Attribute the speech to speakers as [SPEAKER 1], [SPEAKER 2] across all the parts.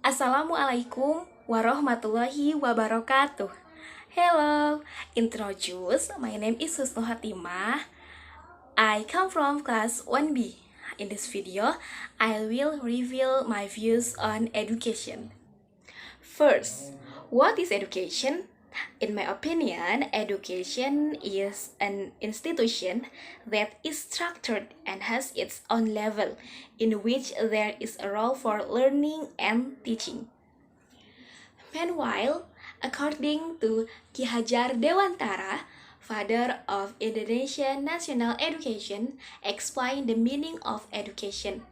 [SPEAKER 1] Assalamualaikum warahmatullahi wabarakatuh. Hello, introduce. My name is Husnul Khotimah. I come from class 1B. In this video, I will reveal my views on education. First, what is education? In my opinion, education is an institution that is structured and has its own level, in which there is a role for learning and teaching. Meanwhile, according to Ki Hajar Dewantara, father of Indonesian national education, explained the meaning of education.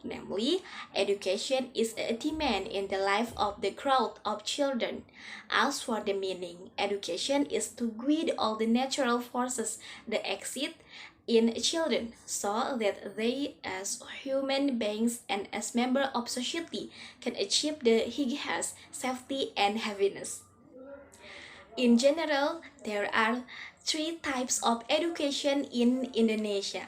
[SPEAKER 1] Namely, education is a demand in the life of the growth of children. As for the meaning, education is to guide all the natural forces that exist in children so that they as human beings and as members of society can achieve the highest safety and happiness. In general, there are three types of education in Indonesia,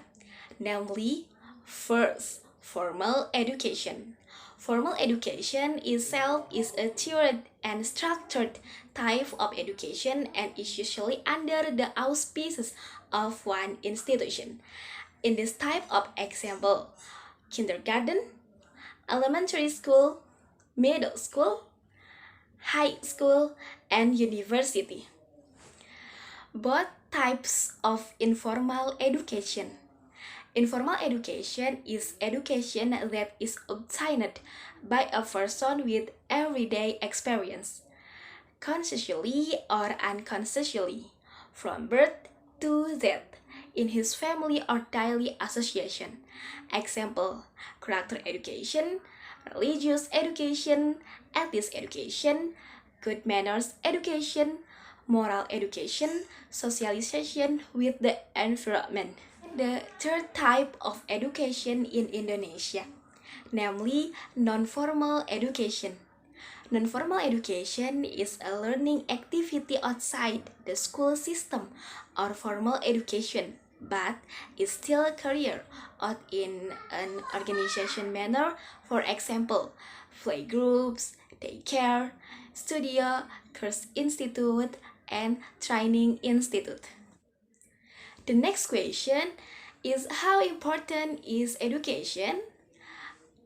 [SPEAKER 1] namely, first, formal education. Formal education itself is a tiered and structured type of education and is usually under the auspices of one institution. In this type of example, kindergarten, elementary school, middle school, high school, and university. Both types of informal education. Informal education is education that is obtained by a person with everyday experience, consciously or unconsciously, from birth to death, in his family or daily association. Example, character education, religious education, ethics education, good manners education, moral education, socialization with the environment. The third type of education in Indonesia, namely non-formal education. Non-formal education is a learning activity outside the school system or formal education, but is still carried out in an organization manner, for example, playgroups, daycare, studio, course institute, and training institute. The next question is, how important is education?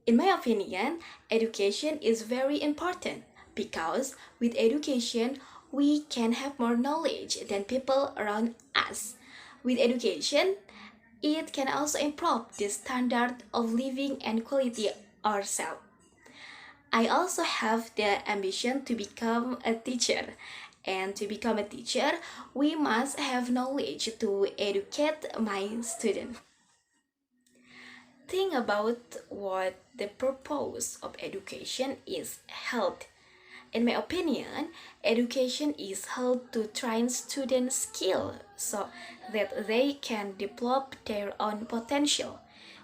[SPEAKER 1] In my opinion, education is very important because with education, we can have more knowledge than people around us. With education, it can also improve the standard of living and quality ourselves. I also have the ambition to become a teacher. And to become a teacher, we must have knowledge to educate my students. Think about what the purpose of education is held. In my opinion, education is held to train students' skill so that they can develop their own potential.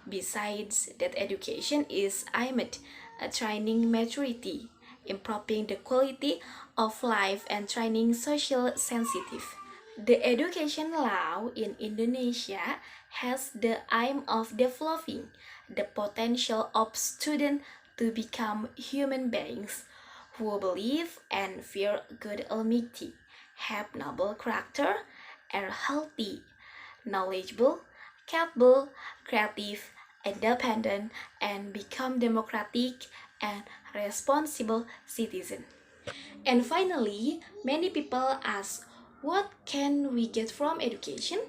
[SPEAKER 1] Besides that, education is aimed at training maturity, improving the quality of life and training social sensitive. The education law in Indonesia has the aim of developing the potential of students to become human beings who believe and fear good Almighty, have noble character, are healthy, knowledgeable, capable, creative, independent, and become democratic and responsible citizens. And finally, many people ask, what can we get from education?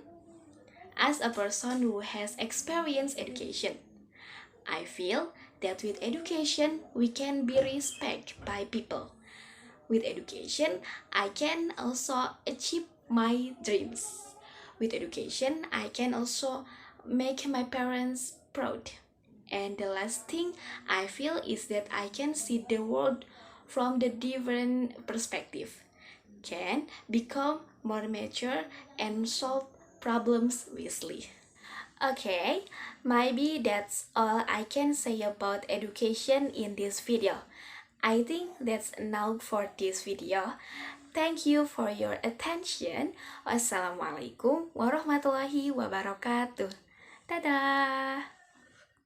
[SPEAKER 1] As a person who has experienced education, I feel that with education, we can be respected by people. With education, I can also achieve my dreams. With education, I can also make my parents proud. And the last thing I feel is that I can see the world from the different perspective, can become more mature and solve problems wisely. Okay, maybe that's all I can say about education in this video. I think that's enough for this video. Thank you for your attention. Wassalamualaikum warahmatullahi wabarakatuh. Dadah!